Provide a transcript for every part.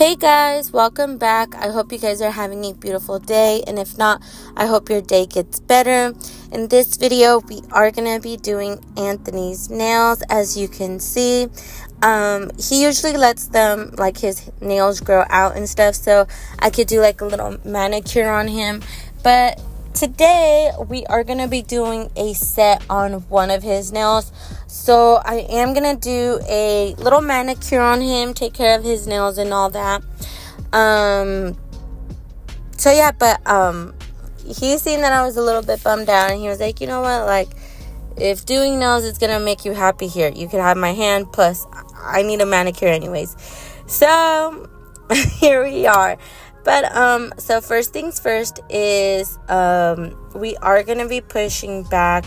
Hey guys, welcome back. I hope you guys are having a beautiful day, and if not, I hope your day gets better. In this video, we are going to be doing Anthony's nails. As you can see, he usually lets them, like, his nails grow out and stuff, so I could do like a little manicure on him. But today, we are going to be doing a set on one of his nails. So I am going to do a little manicure on him, take care of his nails and all that. So yeah, but he's seen that I was a little bit bummed out, and he was like, you know what, like, if doing nails is going to make you happy, here, you can have my hand, plus I need a manicure anyways. So here we are. But so first things first is we are going to be pushing back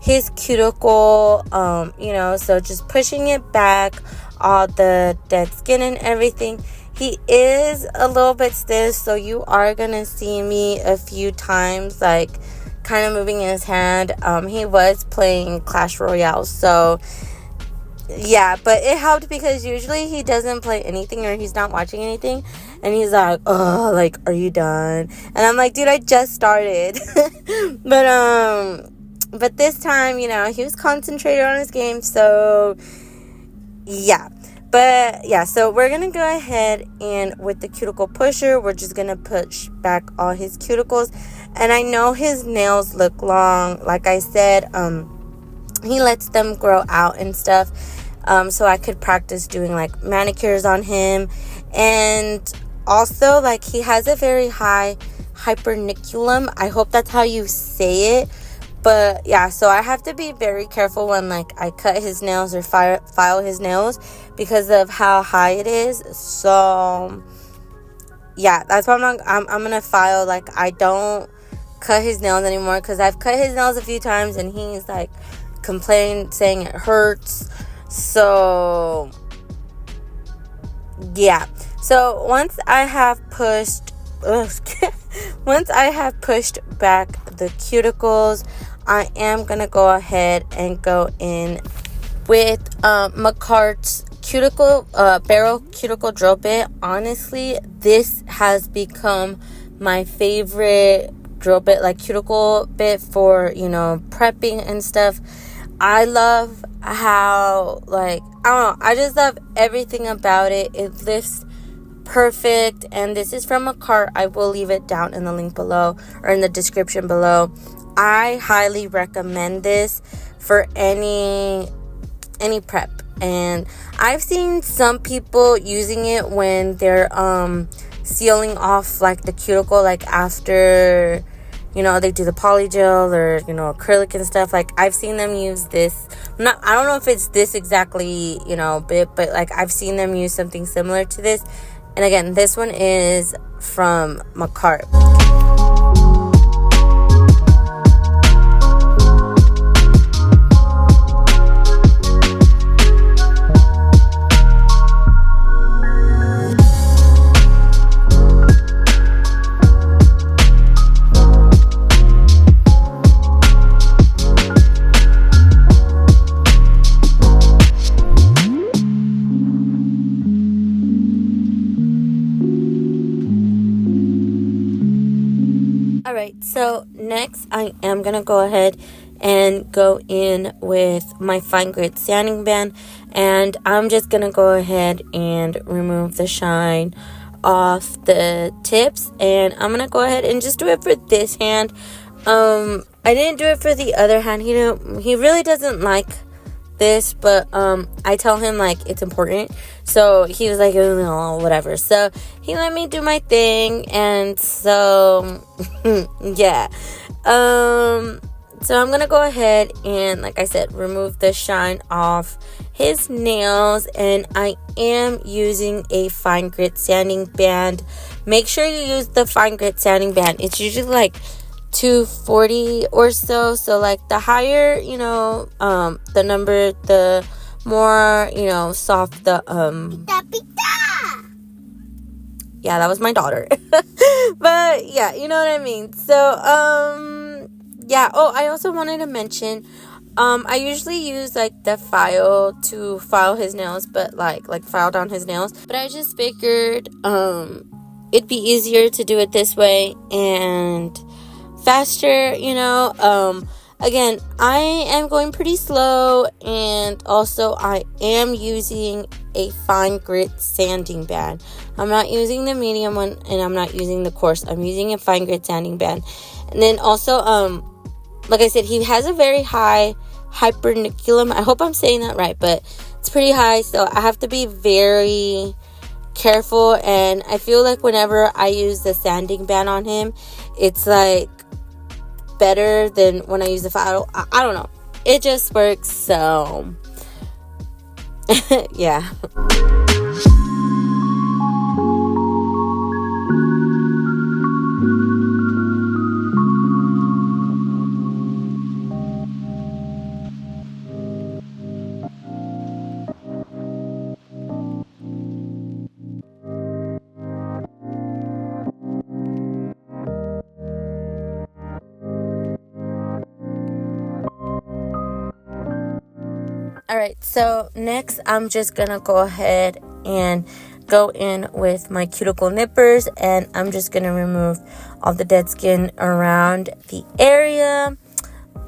his cuticle, so just pushing it back, all the dead skin and everything. He is a little bit stiff, so you are gonna see me a few times, like, kind of moving his hand. He was playing Clash Royale, so yeah, but it helped because usually he doesn't play anything or he's not watching anything, and he's like, oh, like, are you done? And I'm like, dude, I just started. But this time, he was concentrated on his game, so yeah. But yeah, so we're going to go ahead and with the cuticle pusher, we're just going to push back all his cuticles. And I know his nails look long. Like I said, he lets them grow out and stuff. So I could practice doing like manicures on him. And also, like, he has a very high hyperniculum. I hope that's how you say it. But yeah, so I have to be very careful when, like, I cut his nails or file his nails because of how high it is. So yeah, that's why I'm gonna file. Like, I don't cut his nails anymore because I've cut his nails a few times and he's like complaining, saying it hurts. So yeah, so once I have pushed back the cuticles, I am going to go ahead and go in with MAKARTT's barrel cuticle drill bit. Honestly, this has become my favorite drill bit, like cuticle bit for, prepping and stuff. I love how, like, I don't know, I just love everything about it. It lifts perfect, and this is from MAKARTT. I will leave it down in the link below or in the description below. I highly recommend this for any prep, and I've seen some people using it when they're sealing off, like, the cuticle, like after they do the polygel or acrylic and stuff. Like, I've seen them use this. I don't know if it's this exactly bit, but like I've seen them use something similar to this. And again, this one is from MAKARTT. Alright, so next I am going to go ahead and go in with my fine grit sanding band, and I'm just going to go ahead and remove the shine off the tips, and I'm going to go ahead and just do it for this hand. I didn't do it for the other hand. He really doesn't like this, but I tell him, like, it's important, so he was like, oh, no, whatever. So he let me do my thing, and so yeah, so I'm gonna go ahead and, like I said, remove the shine off his nails, and I am using a fine grit sanding band. Make sure you use the fine grit sanding band. It's usually like $240 or so. So, like, the higher, the number, the more, soft the yeah, that was my daughter. But yeah, you know what I mean. So yeah, oh, I also wanted to mention I usually use like the file to file his nails, but like file down his nails. But I just figured it'd be easier to do it this way and faster, you know. Again, I am going pretty slow, and also I am using a fine grit sanding band. I'm not using the medium one, and I'm not using the coarse. I'm using a fine grit sanding band. And then also, like I said, he has a very high hyperniculum. I hope I'm saying that right, but it's pretty high, so I have to be very careful. And I feel like whenever I use the sanding band on him, it's like better than when I use the file. I don't know, it just works. So yeah. Alright, so next I'm just gonna go ahead and go in with my cuticle nippers, and I'm just gonna remove all the dead skin around the area.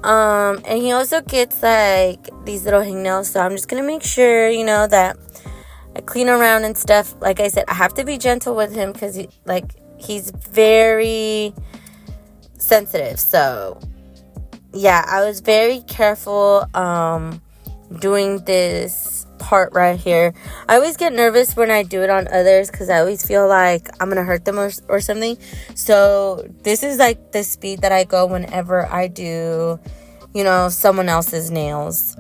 And he also gets like these little hangnails, so I'm just gonna make sure, you know, that I clean around and stuff. Like I said, I have to be gentle with him because he's very sensitive. So yeah, I was very careful doing this part right here. I always get nervous when I do it on others because I always feel like I'm gonna hurt them or something. So this is like the speed that I go whenever I do, you know, someone else's nails.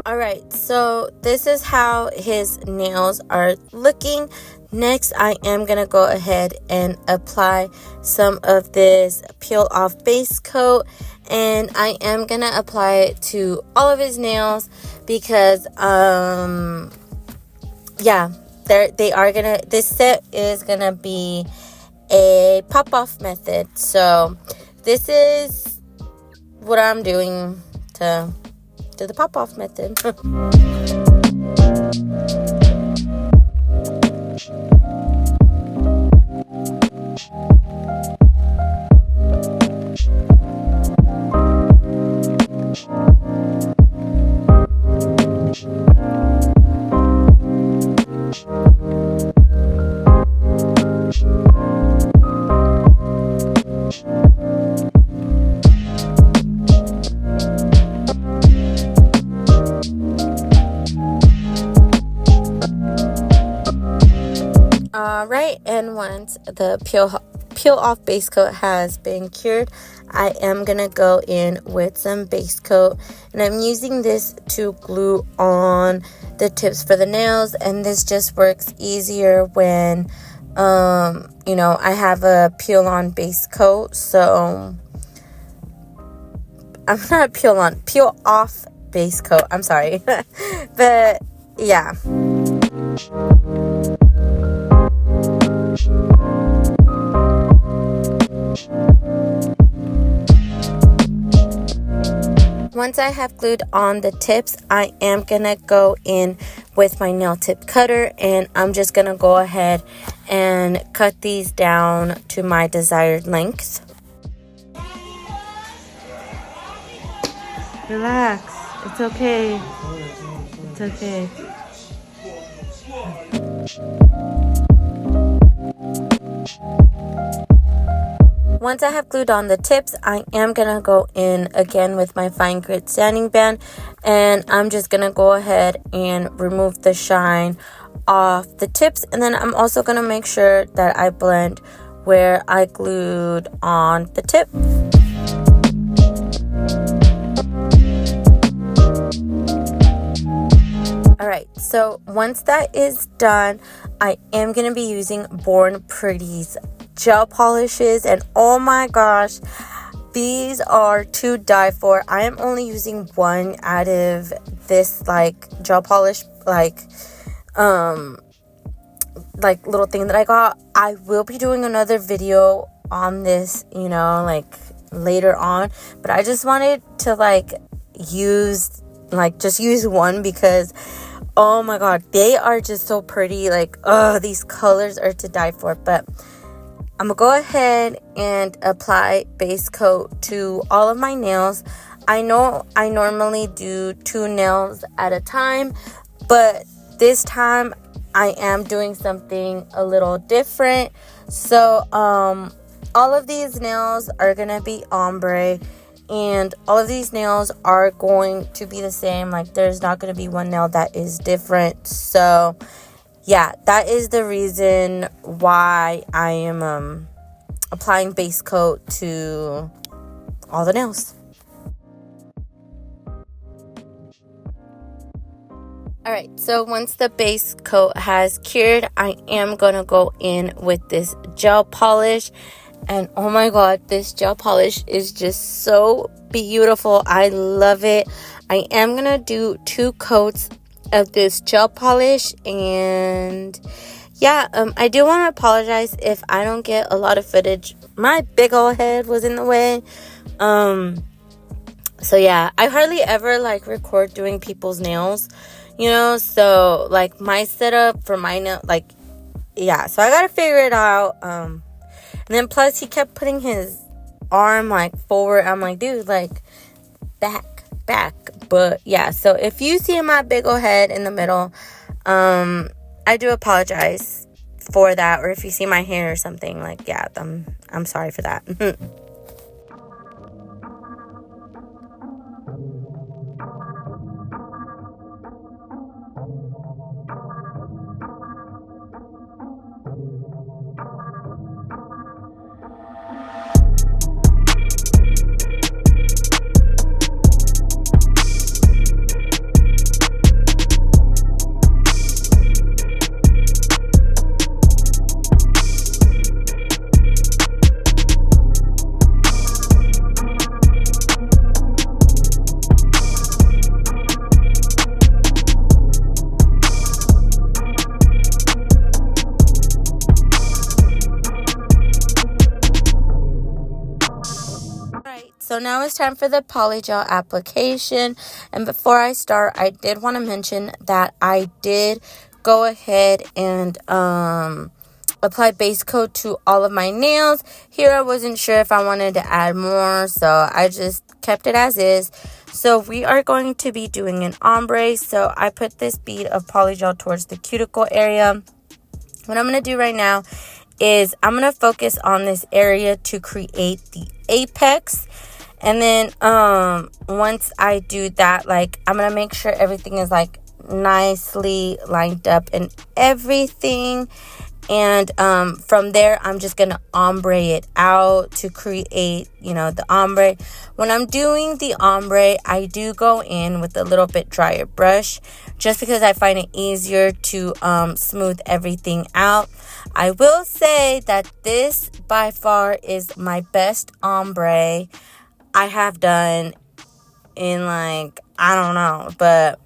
Alright, so this is how his nails are looking. Next, I am going to go ahead and apply some of this peel off base coat. And I am going to apply it to all of his nails because, yeah, they are going to, this set is going to be a pop-off method. So this is what I'm doing to the pop-off method. Alright, and once the peel off base coat has been cured, I am going to go in with some base coat, and I'm using this to glue on the tips for the nails. And this just works easier when you know, I have a peel on base coat. So I'm not peel off base coat, I'm sorry. But yeah. Once I have glued on the tips, I am gonna go in with my nail tip cutter, and I'm just gonna go ahead and cut these down to my desired length. Relax, it's okay. It's okay. Once I have glued on the tips, I am going to go in again with my fine grit sanding band, and I'm just going to go ahead and remove the shine off the tips. And then I'm also going to make sure that I blend where I glued on the tip. Alright, so once that is done, I am going to be using Born Pretty's gel polishes, and oh my gosh, these are to die for. I am only using one out of this like gel polish like little thing that I got. I will be doing another video on this, you know, like later on, but I just wanted to like use one because oh my god, they are just so pretty. Like, oh, these colors are to die for. But I'm gonna go ahead and apply base coat to all of my nails. I know I normally do 2 nails at a time, but this time I am doing something a little different. So all of these nails are gonna be ombre, and all of these nails are going to be the same. Like, there's not going to be one nail that is different. So yeah, that is the reason why I am applying base coat to all the nails. Alright, so once the base coat has cured, I am going to go in with this gel polish. And oh my god, this gel polish is just so beautiful. I love it. I am going to do 2 coats of this gel polish. And yeah, I do want to apologize if I don't get a lot of footage. My big old head was in the way. So yeah, I hardly ever like record doing people's nails, you know. So like my setup for my nail, like, yeah, so I gotta figure it out. And then plus he kept putting his arm like forward. I'm like, dude, like back. But yeah, so if you see my big old head in the middle, I do apologize for that. Or if you see my hair or something, like, yeah, I'm sorry for that. So now it's time for the polygel application. And before I start, I did want to mention that I did go ahead and apply base coat to all of my nails. Here I wasn't sure if I wanted to add more, so I just kept it as is. So we are going to be doing an ombre. So I put this bead of polygel towards the cuticle area. What I'm going to do right now is I'm going to focus on this area to create the apex. And then once I do that, like, I'm going to make sure everything is like nicely lined up and everything. And from there, I'm just going to ombre it out to create, you know, the ombre. When I'm doing the ombre, I do go in with a little bit drier brush just because I find it easier to smooth everything out. I will say that this by far is my best ombre I have done in, like, I don't know, but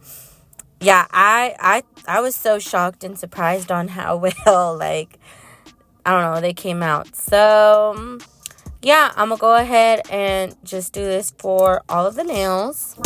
yeah, I was so shocked and surprised on how well, like, I don't know, they came out. So yeah, I'm gonna go ahead and just do this for all of the nails.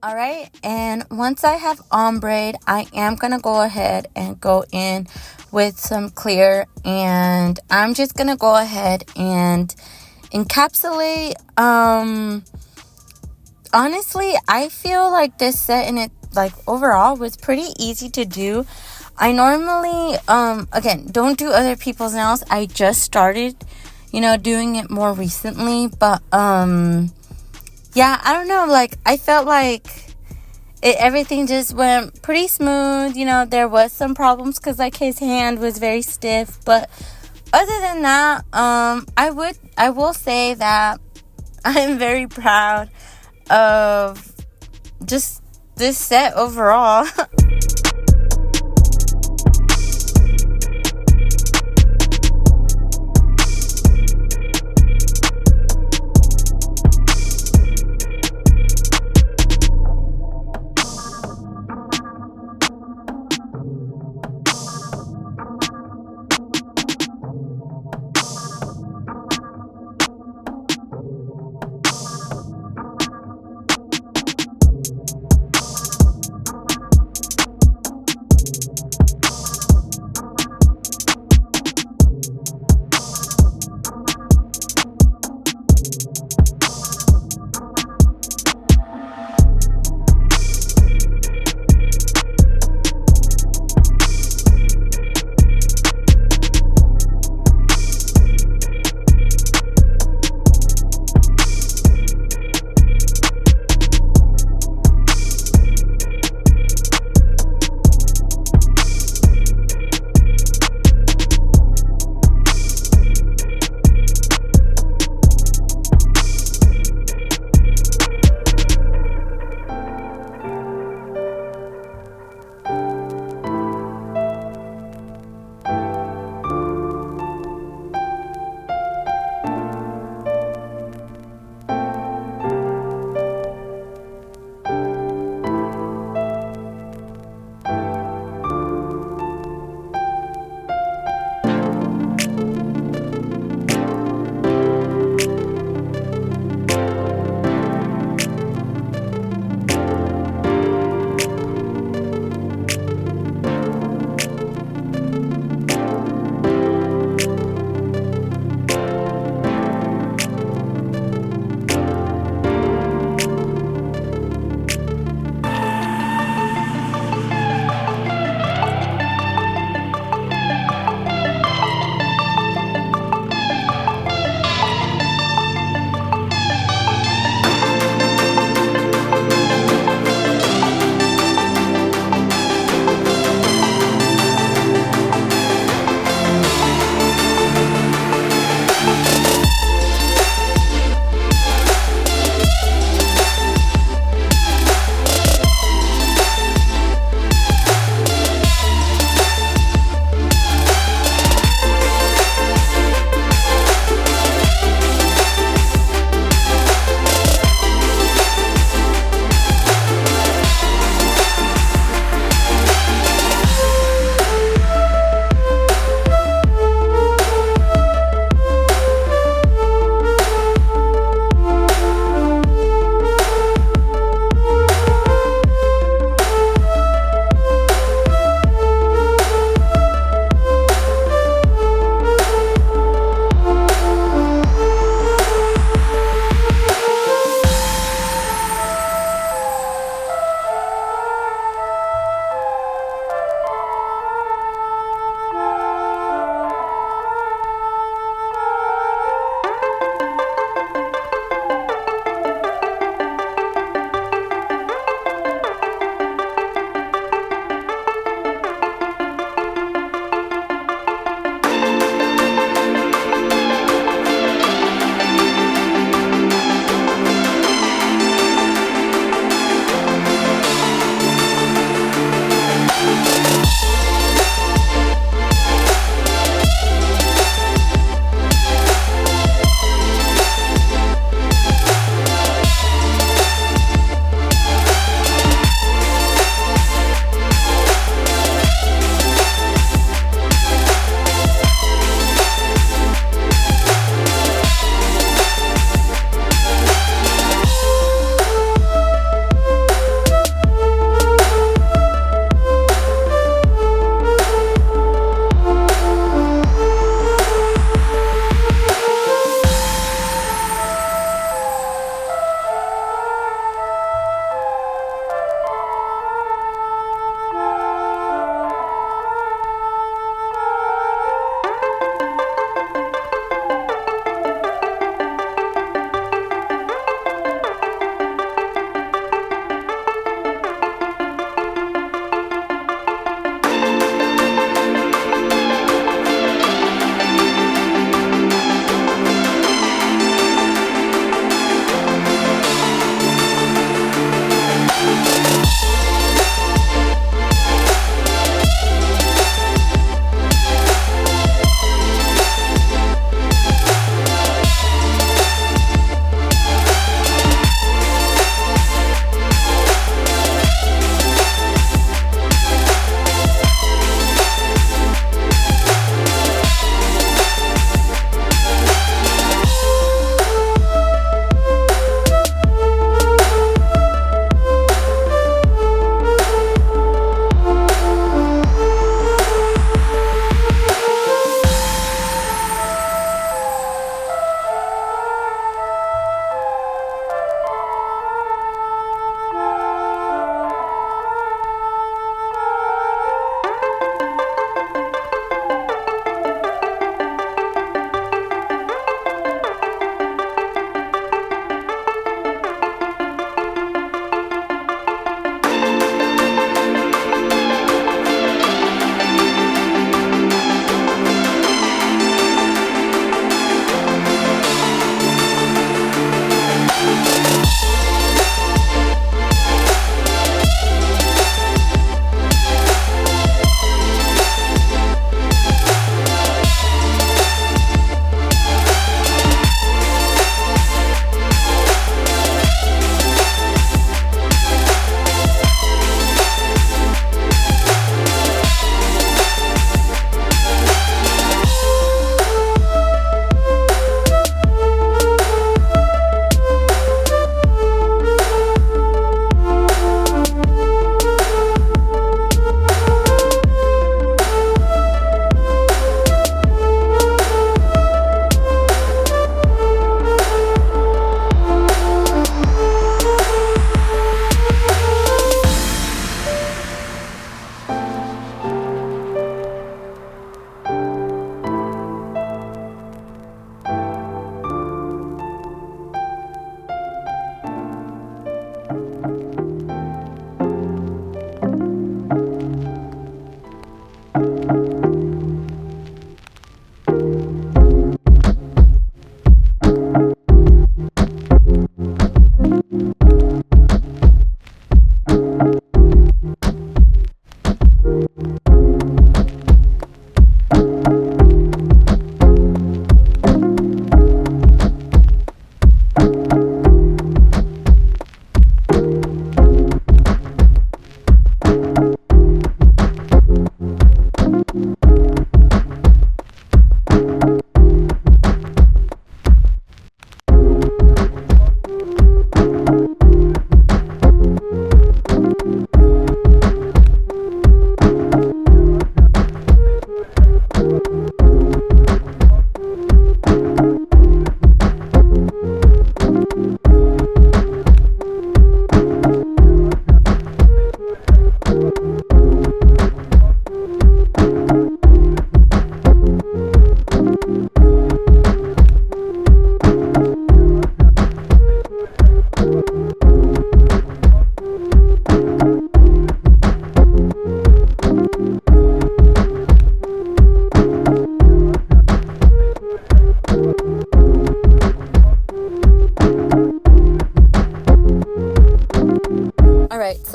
Alright, and once I have ombre'd, I am going to go ahead and go in with some clear, and I'm just going to go ahead and encapsulate. Honestly, I feel like this set and it like overall was pretty easy to do. I normally again don't do other people's nails. I just started, doing it more recently, but yeah, I don't know, like I felt like everything just went pretty smooth. There was some problems because like his hand was very stiff, but other than that, I will say that I'm very proud of just this set overall.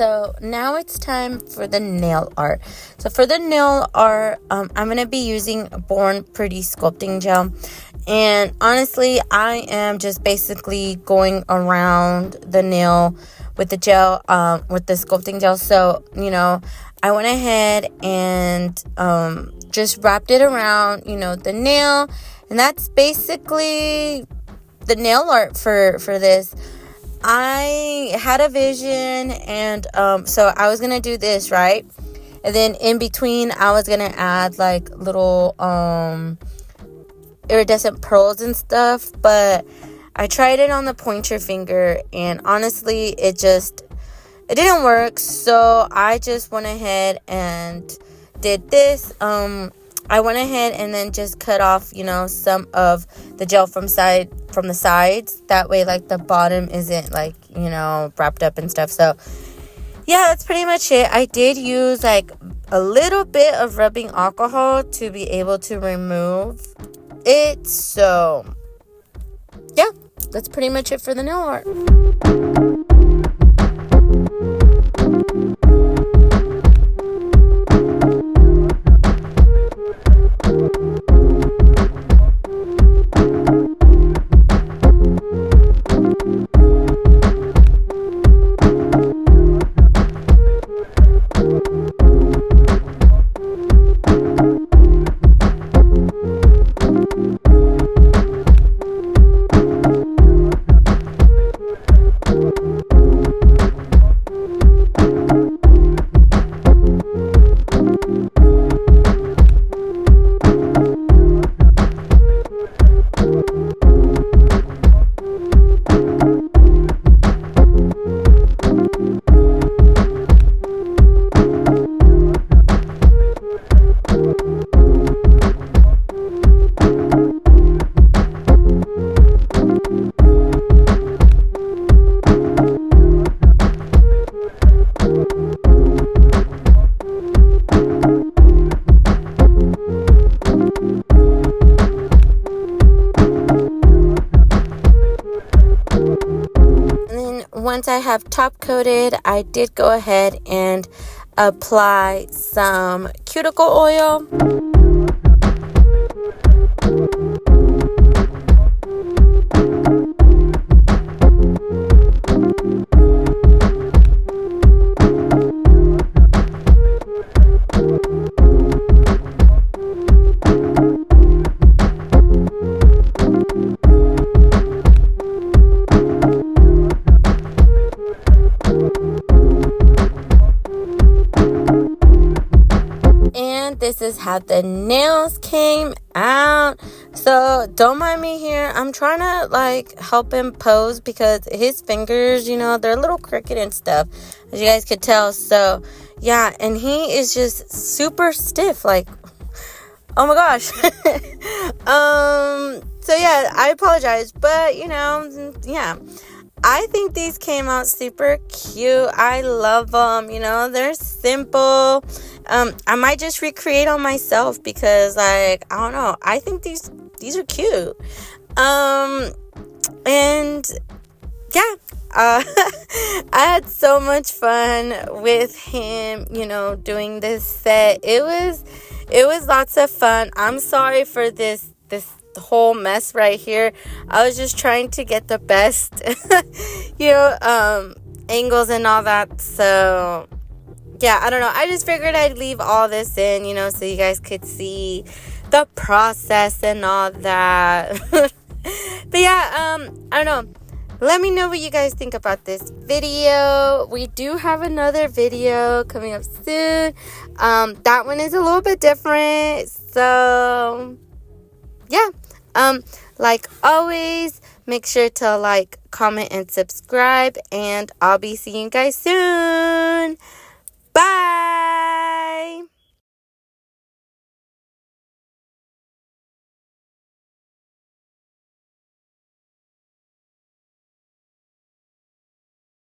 So now it's time for the nail art. So for the nail art, I'm going to be using Born Pretty sculpting gel. And honestly, I am just basically going around the nail with the gel, with the sculpting gel. So, you know, I went ahead and just wrapped it around, you know, the nail. And that's basically the nail art for this. I had a vision, and so I was gonna do this, right? And then in between I was gonna add like little iridescent pearls and stuff, but I tried it on the pointer finger, and honestly it didn't work. So I just went ahead and did this. I went ahead and then just cut off, you know, some of the gel from the sides. That way, like, the bottom isn't, like, you know, wrapped up and stuff. So, yeah, that's pretty much it. I did use, like, a little bit of rubbing alcohol to be able to remove it. So, yeah, that's pretty much it for the nail art. Once I have top coated, I did go ahead and apply some cuticle oil. This is how the nails came out. So don't mind me here. I'm trying to like help him pose because his fingers, you know, they're a little crooked and stuff, as you guys could tell. So yeah, and he is just super stiff, like, oh my gosh. So yeah, I apologize, but you know, yeah, I think these came out super cute. I love them. You know, they're simple. I might just recreate on myself because, like, I don't know. I think these are cute. And yeah, I had so much fun with him, you know, doing this set. It was lots of fun. I'm sorry for this whole mess right here. I was just trying to get the best, you know, angles and all that. So yeah, I don't know. I just figured I'd leave all this in, you know, so you guys could see the process and all that. But yeah, I don't know. Let me know what you guys think about this video. We do have another video coming up soon. That one is a little bit different. So yeah, like always, make sure to like, comment, and subscribe, and I'll be seeing you guys soon. Bye.